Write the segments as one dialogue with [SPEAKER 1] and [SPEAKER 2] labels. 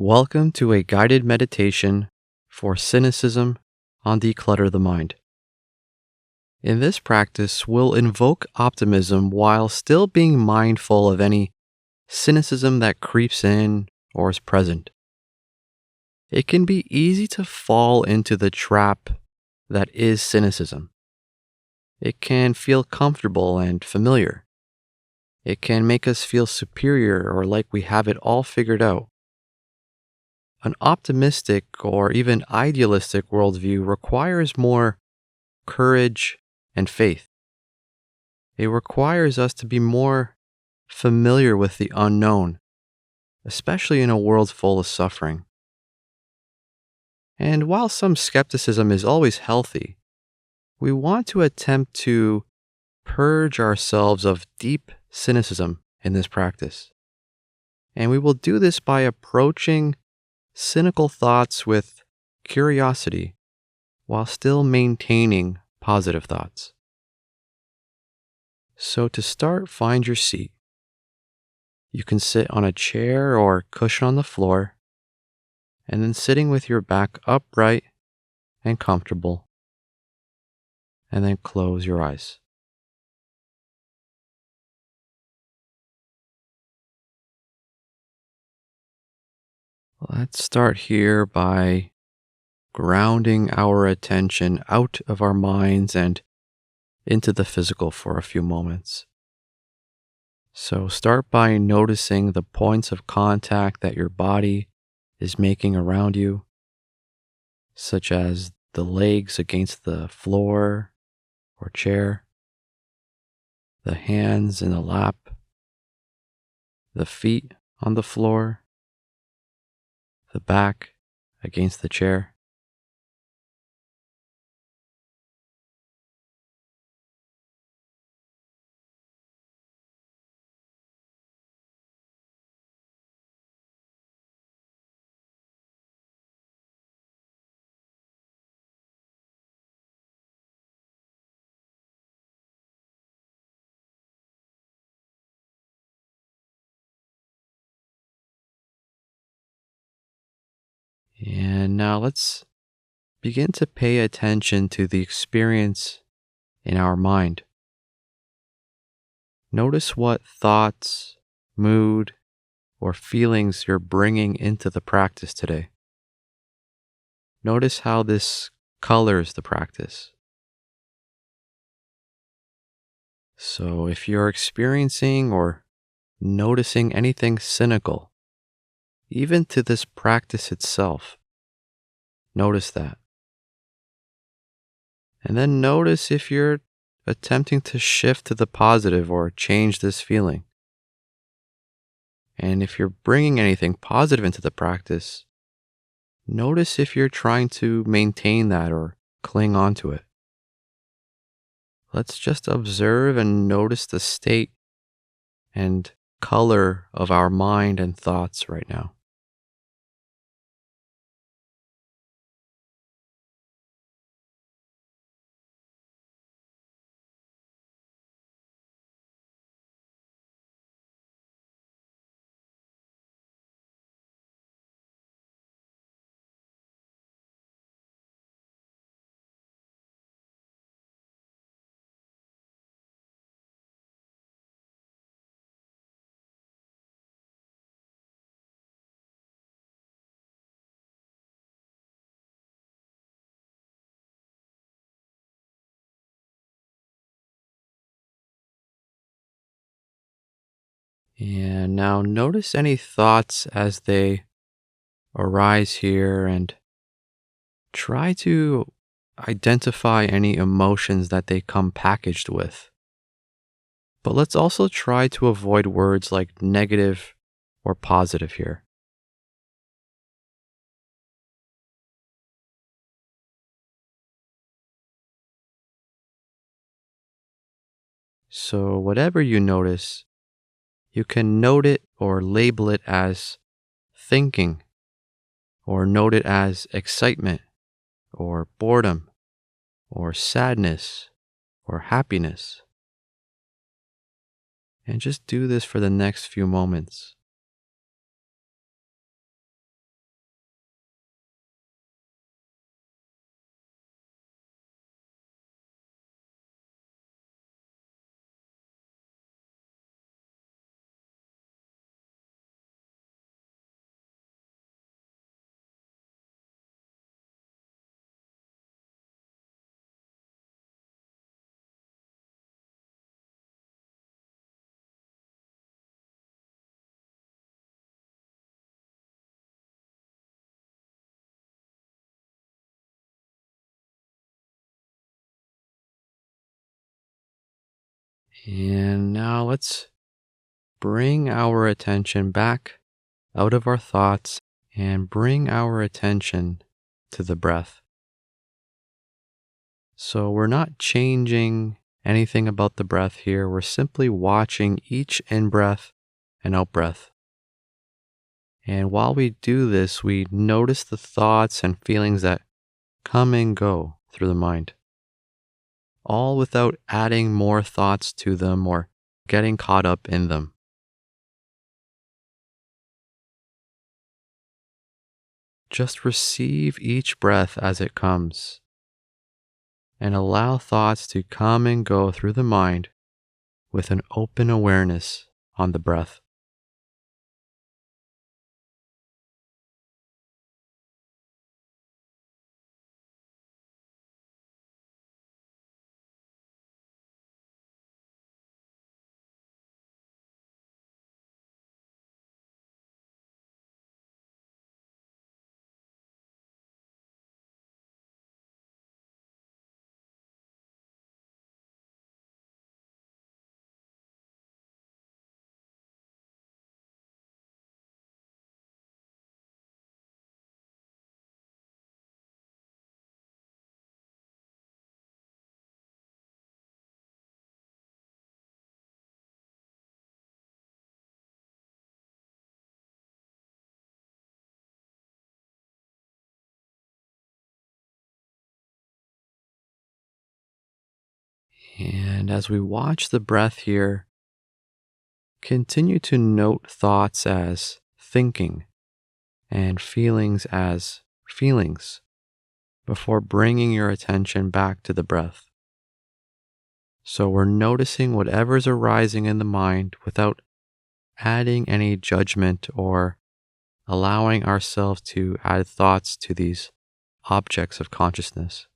[SPEAKER 1] Welcome to a guided meditation for cynicism on Declutter the Mind. In this practice, we'll invoke optimism while still being mindful of any cynicism that creeps in or is present. It can be easy to fall into the trap that is cynicism. It can feel comfortable and familiar. It can make us feel superior or like we have it all figured out. An optimistic or even idealistic worldview requires more courage and faith. It requires us to be more familiar with the unknown, especially in a world full of suffering. And while some skepticism is always healthy, we want to attempt to purge ourselves of deep cynicism in this practice. And we will do this by approaching cynical thoughts with curiosity while still maintaining positive thoughts. So to start, find your seat. You can sit on a chair or cushion on the floor, and then sitting with your back upright and comfortable, and then close your eyes. Let's start here by grounding our attention out of our minds and into the physical for a few moments. So start by noticing the points of contact that your body is making around you, such as the legs against the floor or chair, the hands in the lap, the feet on the floor, the back against the chair. And now let's begin to pay attention to the experience in our mind. Notice what thoughts, mood, or feelings you're bringing into the practice today. Notice how this colors the practice. So if you're experiencing or noticing anything cynical, even to this practice itself, notice that. And then notice if you're attempting to shift to the positive or change this feeling. And if you're bringing anything positive into the practice, notice if you're trying to maintain that or cling on to it. Let's just observe and notice the state and color of our mind and thoughts right now. And now notice any thoughts as they arise here and try to identify any emotions that they come packaged with. But let's also try to avoid words like negative or positive here. So, whatever you notice, you can note it or label it as thinking, or note it as excitement, or boredom, or sadness, or happiness. And just do this for the next few moments. And now let's bring our attention back out of our thoughts and bring our attention to the breath. So we're not changing anything about the breath here. We're simply watching each in breath and out breath. And while we do this, we notice the thoughts and feelings that come and go through the mind, all without adding more thoughts to them or getting caught up in them. Just receive each breath as it comes and allow thoughts to come and go through the mind with an open awareness on the breath. And as we watch the breath here, continue to note thoughts as thinking and feelings as feelings before bringing your attention back to the breath. So we're noticing whatever's arising in the mind without adding any judgment or allowing ourselves to add thoughts to these objects of consciousness.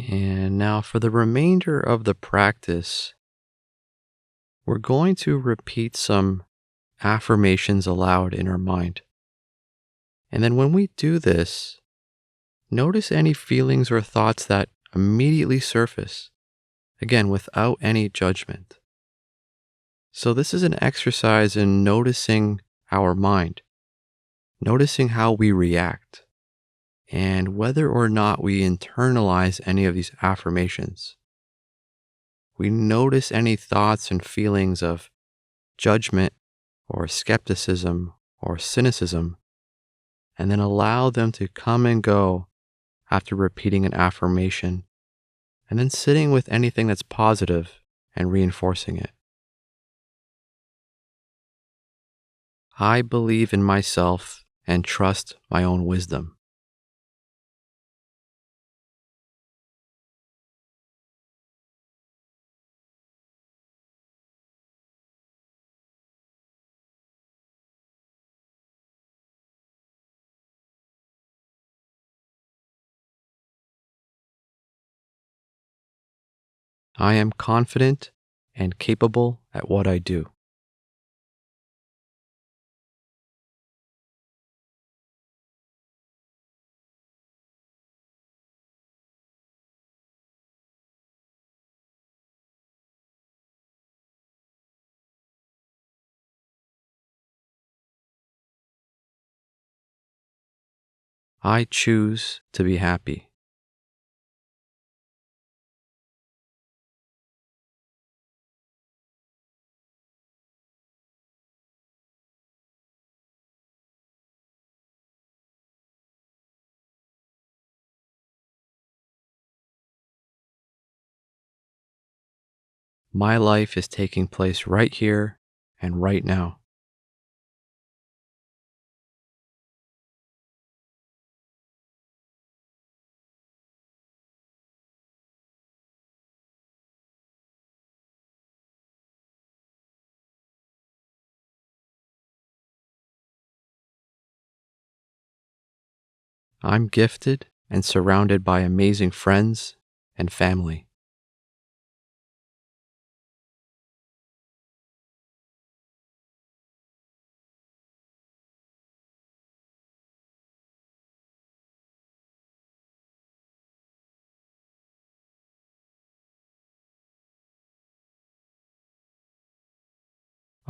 [SPEAKER 1] And now for the remainder of the practice, we're going to repeat some affirmations aloud in our mind. And then when we do this, notice any feelings or thoughts that immediately surface, again, without any judgment. So, this is an exercise in noticing our mind, noticing how we react, and whether or not we internalize any of these affirmations. We notice any thoughts and feelings of judgment or skepticism or cynicism, and then allow them to come and go after repeating an affirmation, and then sitting with anything that's positive and reinforcing it. I believe in myself and trust my own wisdom. I am confident and capable at what I do. I choose to be happy. My life is taking place right here and right now. I'm gifted and surrounded by amazing friends and family.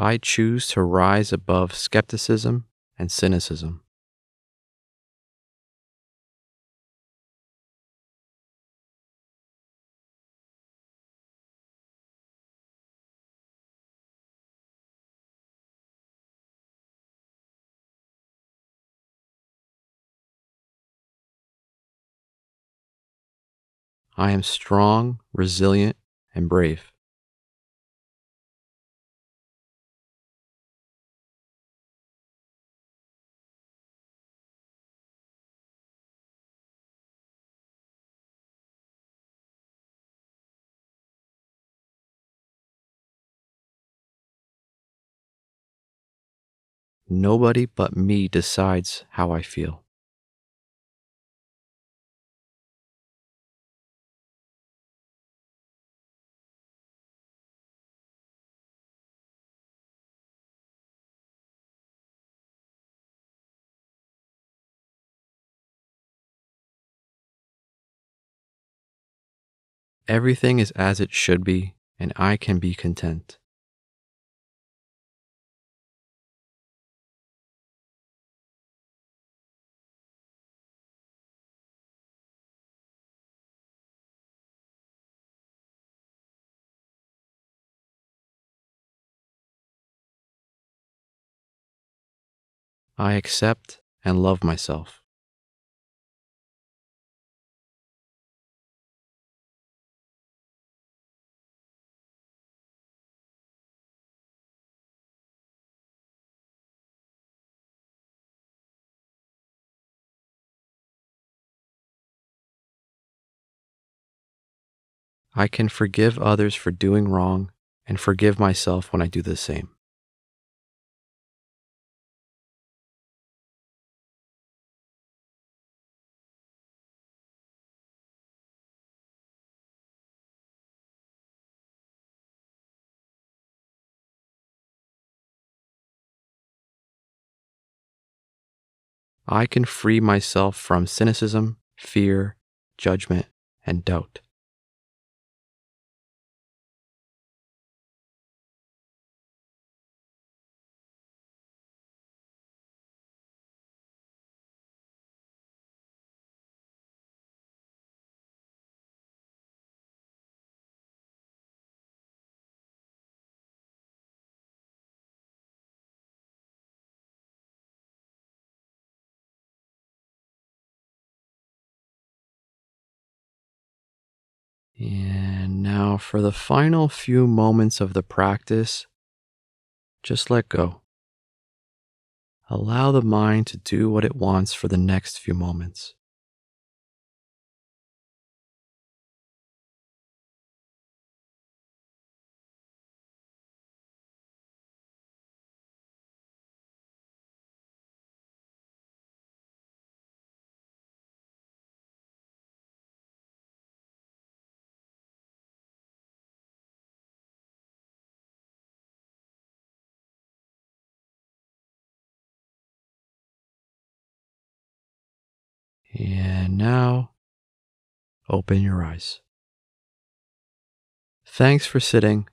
[SPEAKER 1] I choose to rise above skepticism and cynicism. I am strong, resilient, and brave. Nobody but me decides how I feel. Everything is as it should be, and I can be content. I accept and love myself. I can forgive others for doing wrong and forgive myself when I do the same. I can free myself from cynicism, fear, judgment, and doubt. And now for the final few moments of the practice, just let go. Allow the mind to do what it wants for the next few moments. And now, open your eyes. Thanks for sitting,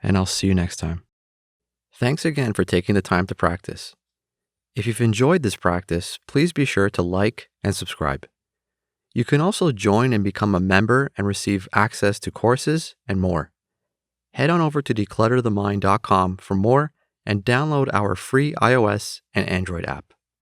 [SPEAKER 1] and I'll see you next time. Thanks again for taking the time to practice. If you've enjoyed this practice, please be sure to like and subscribe. You can also join and become a member and receive access to courses and more. Head on over to declutterthemind.com for more and download our free iOS and Android app.